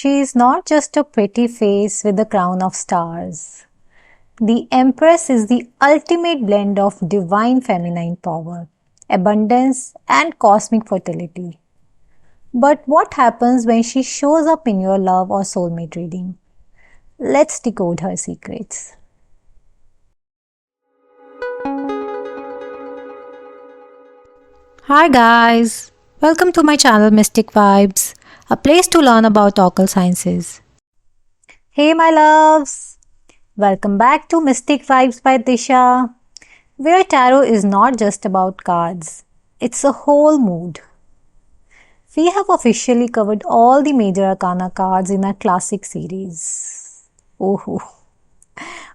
She is not just a pretty face with a crown of stars. The Empress is the ultimate blend of divine feminine power, abundance, and cosmic fertility. But what happens when she shows up in your love or soulmate reading? Let's decode her secrets. Hi guys, welcome to my channel Mystic Vibes, a place to learn about occult sciences. Hey my loves, welcome back to Mystic Vibes by Deesha, where tarot is not just about cards, it's a whole mood. We have officially covered all the major arcana cards in our classic series. Oh,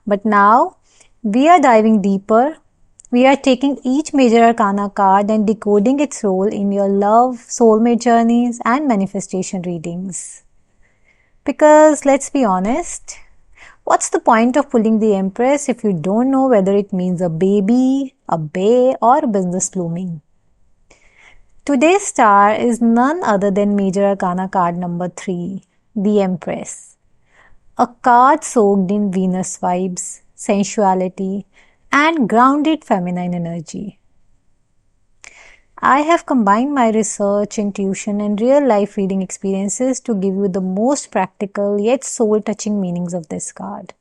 but now we are diving deeper. We are taking each major arcana card and decoding its role in your love, soulmate journeys, and manifestation readings. Because let's be honest, what's the point of pulling the Empress if you don't know whether it means a baby, a bay, or a business blooming? Today's star is none other than Major Arcana card number 3, the Empress. A card soaked in Venus vibes, sensuality, and grounded feminine energy. I have combined my research, intuition, and real life reading experiences to give you the most practical yet soul touching meanings of this card.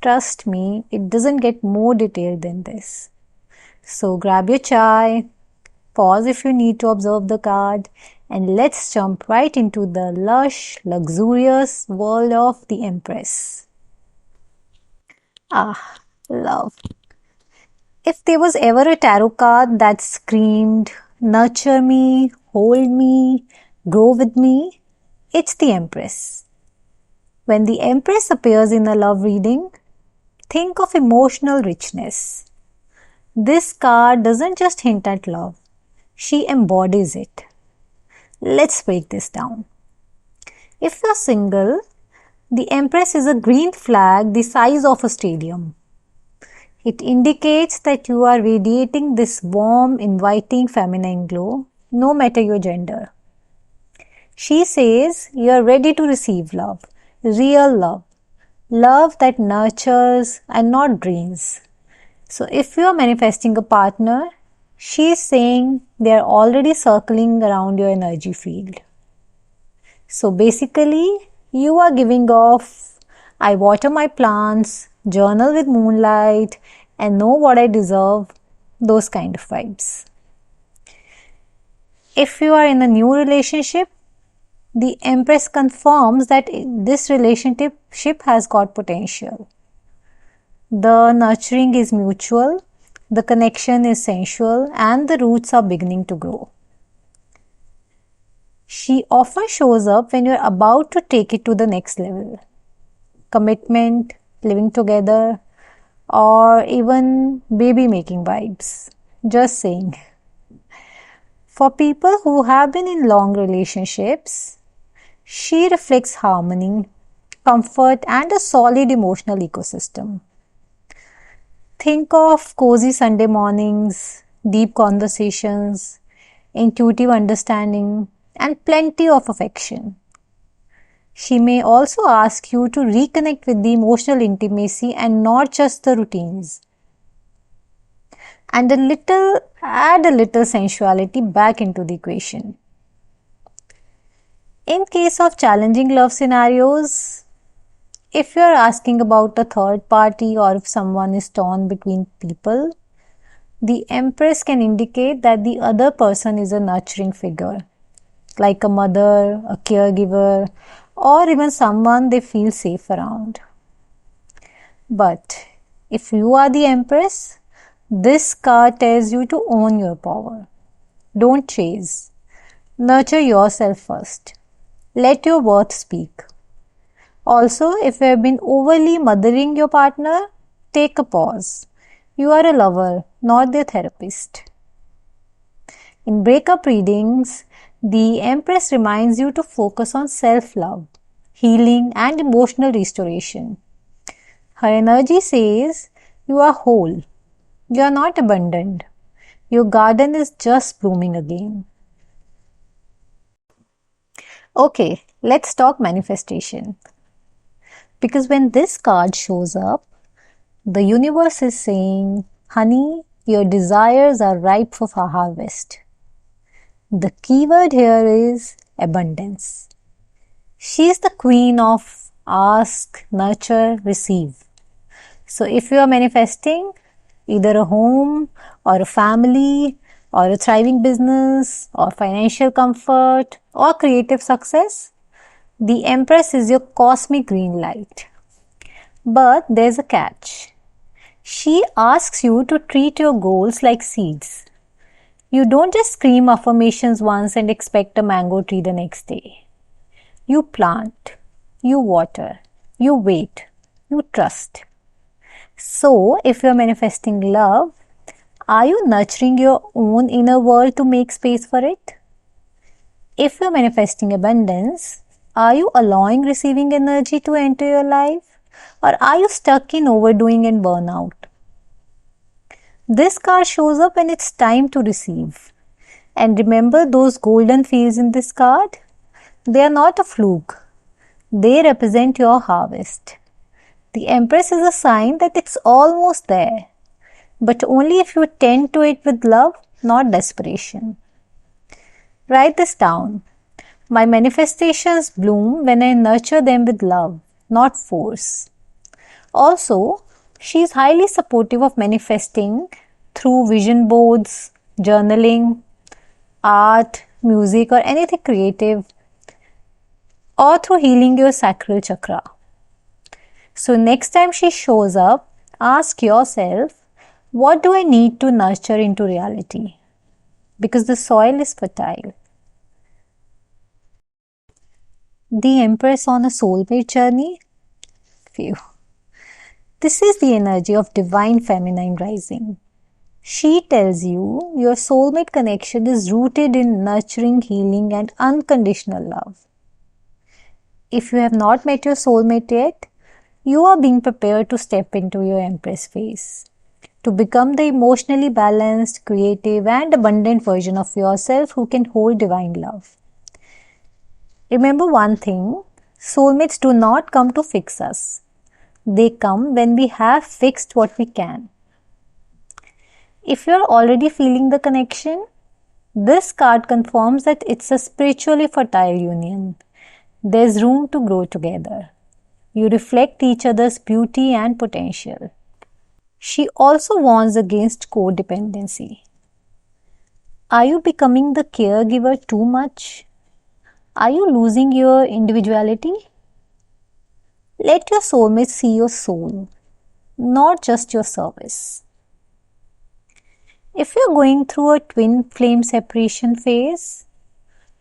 Trust me, it doesn't get more detailed than this. So grab your chai, pause if you need to observe the card, and let's jump right into the lush, luxurious world of the Empress. Love. If there was ever a tarot card that screamed, nurture me, hold me, grow with me, it's the Empress. When the Empress appears in a love reading, think of emotional richness. This card doesn't just hint at love, she embodies it. Let's break this down. If you're single, the Empress is a green flag the size of a stadium. It indicates that you are radiating this warm, inviting feminine glow, no matter your gender. She says you are ready to receive love, real love, love that nurtures and not drains. So if you are manifesting a partner, she is saying they are already circling around your energy field. So basically, you are giving off, I water my plants, journal with moonlight, and know what I deserve, those kind of vibes. If you are in a new relationship, the Empress confirms that this relationship has got potential. The nurturing is mutual, the connection is sensual, and the roots are beginning to grow. She often shows up when you're about to take it to the next level. Commitment, living together, or even baby making vibes. Just saying. For people who have been in long relationships, she reflects harmony, comfort, and a solid emotional ecosystem. Think of cozy Sunday mornings, deep conversations, intuitive understanding, and plenty of affection. She may also ask you to reconnect with the emotional intimacy and not just the routines. And add a little sensuality back into the equation. In case of challenging love scenarios, if you are asking about a third party or if someone is torn between people, the Empress can indicate that the other person is a nurturing figure, like a mother, a caregiver, or even someone they feel safe around. But if you are the Empress, this card tells you to own your power. Don't chase. Nurture yourself first. Let your worth speak. Also, if you have been overly mothering your partner, take a pause. You are a lover, not their therapist. In breakup readings, the Empress reminds you to focus on self-love, healing, and emotional restoration. Her energy says you are whole. You are not abandoned. Your garden is just blooming again. Okay, Let's talk manifestation. Because when this card shows up, the universe is saying, honey, your desires are ripe for harvest. The keyword here is abundance. She is the queen of ask, nurture, receive. So if you are manifesting either a home or a family or a thriving business or financial comfort or creative success, the Empress is your cosmic green light. But there's a catch. She asks you to treat your goals like seeds. You don't just scream affirmations once and expect a mango tree the next day. You plant, you water, you wait, you trust. So, if you're manifesting love, are you nurturing your own inner world to make space for it? If you're manifesting abundance, are you allowing receiving energy to enter your life? Or are you stuck in overdoing and burnout? This card shows up when it's time to receive. And remember those golden fields in this card? They are not a fluke. They represent your harvest. The Empress is a sign that it's almost there, but only if you tend to it with love, not desperation. Write this down. My manifestations bloom when I nurture them with love, not force. Also, she is highly supportive of manifesting through vision boards, journaling, art, music, or anything creative, or through healing your sacral chakra. So next time she shows up, ask yourself, what do I need to nurture into reality? Because the soil is fertile. The Empress on a soulmate journey? Phew. This is the energy of divine feminine rising. She tells you your soulmate connection is rooted in nurturing, healing, and unconditional love. If you have not met your soulmate yet, you are being prepared to step into your Empress phase, to become the emotionally balanced, creative, and abundant version of yourself who can hold divine love. Remember one thing, soulmates do not come to fix us. They come when we have fixed what we can. If you are already feeling the connection, this card confirms that it's a spiritually fertile union. There's room to grow together. You reflect each other's beauty and potential. She also warns against codependency. Are you becoming the caregiver too much? Are you losing your individuality? Let your soulmate see your soul, not just your service. If you're going through a twin flame separation phase,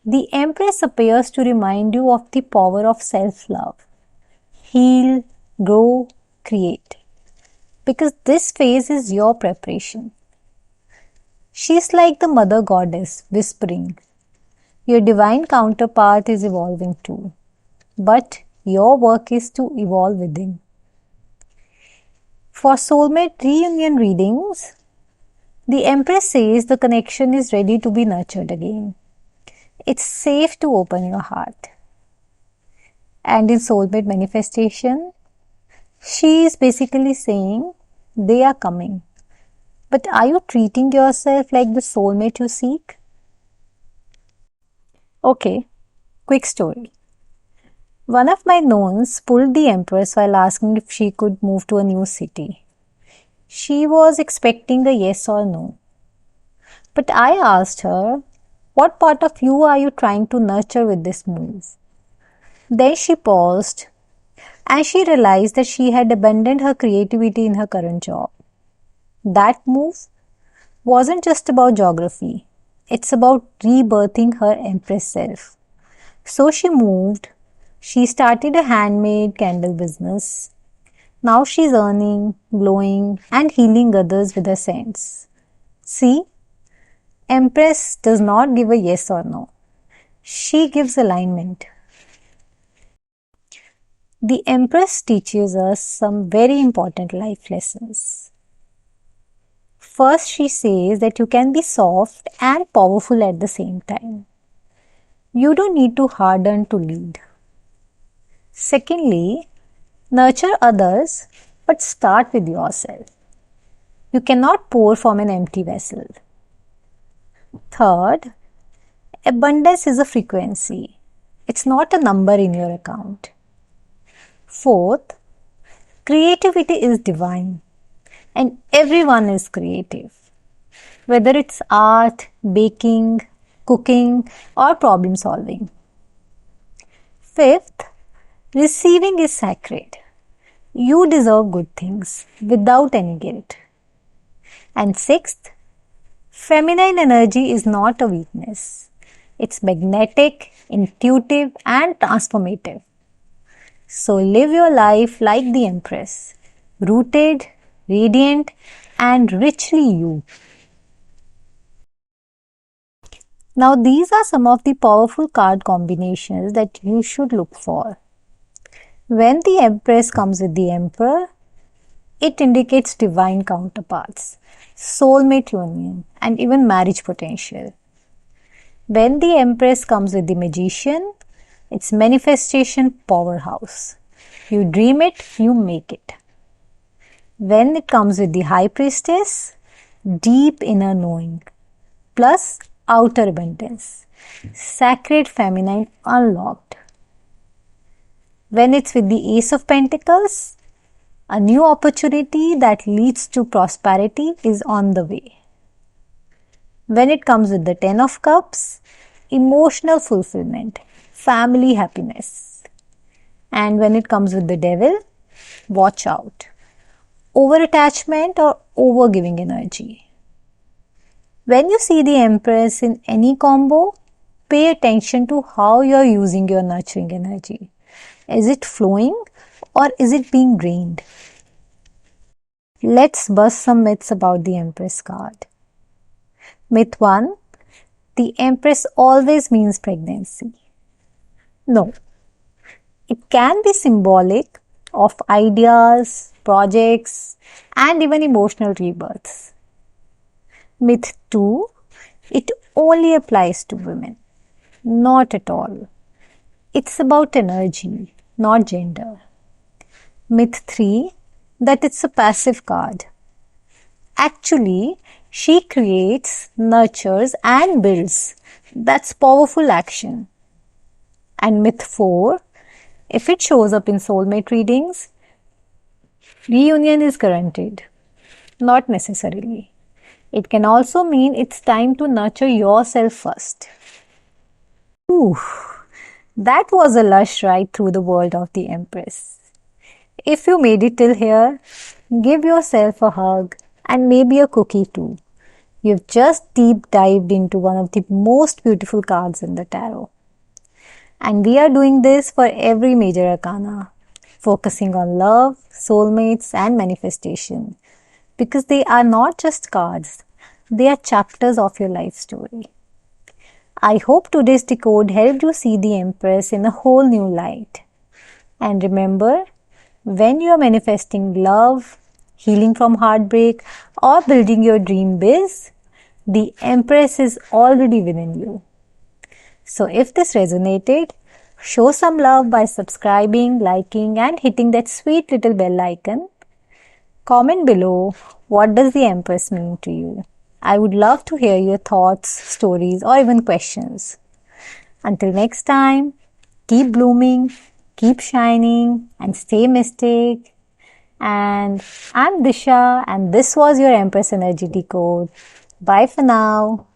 the Empress appears to remind you of the power of self-love. Heal, grow, create. Because this phase is your preparation. She's like the mother goddess whispering, your divine counterpart is evolving too. But your work is to evolve within. For soulmate reunion readings, the Empress says the connection is ready to be nurtured again. It's safe to open your heart. And in soulmate manifestation, she is basically saying, they are coming. But are you treating yourself like the soulmate you seek? Okay, quick story. One of my knowns pulled the Empress while asking if she could move to a new city. She was expecting a yes or no. But I asked her, what part of you are you trying to nurture with this move? Then she paused and she realized that she had abandoned her creativity in her current job. That move wasn't just about geography. It's about rebirthing her Empress self. So she moved. She started a handmade candle business. Now she's earning, glowing, and healing others with her scents. See? Empress does not give a yes or no. She gives alignment. The Empress teaches us some very important life lessons. First, she says that you can be soft and powerful at the same time. You don't need to harden to lead. Secondly, nurture others, but start with yourself. You cannot pour from an empty vessel. Third, abundance is a frequency. It's not a number in your account. Fourth, creativity is divine and everyone is creative. Whether it's art, baking, cooking, or problem solving. Fifth, receiving is sacred. You deserve good things without any guilt. And sixth, feminine energy is not a weakness. It's magnetic, intuitive, and transformative. So live your life like the Empress, rooted, radiant, and richly you. Now these are some of the powerful card combinations that you should look for. When the Empress comes with the Emperor, it indicates divine counterparts, soulmate union, and even marriage potential. When the Empress comes with the Magician, it's manifestation powerhouse. You dream it, you make it. When it comes with the High Priestess, deep inner knowing, plus outer abundance, sacred feminine unlocked. When it's with the Ace of Pentacles, a new opportunity that leads to prosperity is on the way. When it comes with the Ten of Cups, emotional fulfillment, family happiness. And when it comes with the Devil, watch out. Over-attachment or over-giving energy. When you see the Empress in any combo, pay attention to how you are using your nurturing energy. Is it flowing or is it being drained? Let's bust some myths about the Empress card. Myth 1. The Empress always means pregnancy. No. It can be symbolic of ideas, projects, and even emotional rebirths. Myth 2. It only applies to women. Not at all. It's about energy, not gender. Myth 3. That it's a passive card. Actually, she creates, nurtures, and builds. That's powerful action. And myth 4. If it shows up in soulmate readings, reunion is guaranteed. Not necessarily. It can also mean it's time to nurture yourself first. Ooh, that was a lush ride through the world of the Empress. If you made it till here, give yourself a hug and maybe a cookie too. You've just deep dived into one of the most beautiful cards in the tarot. And we are doing this for every major arcana, focusing on love, soulmates, and manifestation. Because they are not just cards, they are chapters of your life story. I hope today's decode helped you see the Empress in a whole new light. And remember, when you are manifesting love, healing from heartbreak, or building your dream biz, the Empress is already within you. So if this resonated, show some love by subscribing, liking, and hitting that sweet little bell icon. Comment below, what does the Empress mean to you? I would love to hear your thoughts, stories, or even questions. Until next time, keep blooming, keep shining, and stay mystic. And I'm Deesha, and this was your Empress Energy Decode. Bye for now.